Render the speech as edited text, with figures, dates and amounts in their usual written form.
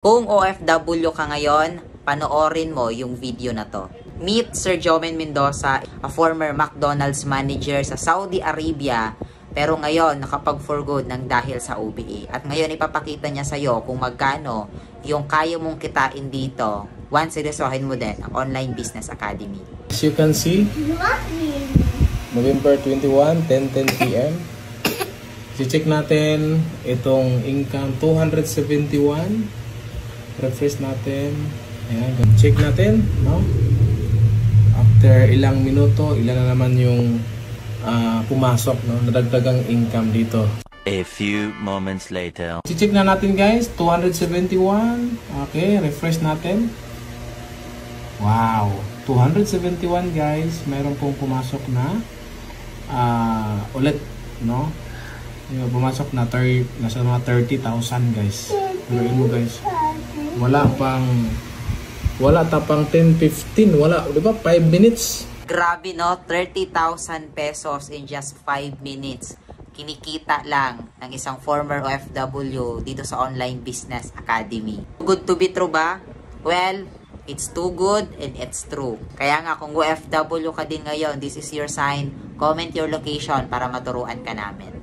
Kung OFW ka ngayon, panoorin mo yung video na to. Meet Sir Jomen Mendoza, a former McDonald's manager sa Saudi Arabia, pero ngayon nakapag-for good ng dahil sa OBA. At ngayon ipapakita niya sa'yo kung magkano yung kaya mong kitain dito once seryosohin mo din ang Online Business Academy. As you can see, November 21, 10:10 p.m. I-check natin itong income 271. Refresh natin. Ayan, check natin, no? After ilang minuto, ilan na naman yung pumasok, no? Nadagdagang income dito. A few moments later. I-check na natin, guys. 271. Okay, refresh natin. Wow, 271, guys. Meron pong pumasok na ulit, no? Yung pumasok na nasa mga 30,000, guys. Gawin mo, guys. Wala tapang 10-15, wala, di ba? 5 minutes. Grabe, no? 30,000 pesos in just 5 minutes. Kinikita lang ng isang former OFW dito sa Online Business Academy. Good to be true ba? Well, it's too good and it's true. Kaya nga kung OFW ka din ngayon, this is your sign. Comment your location para maturuan ka namin.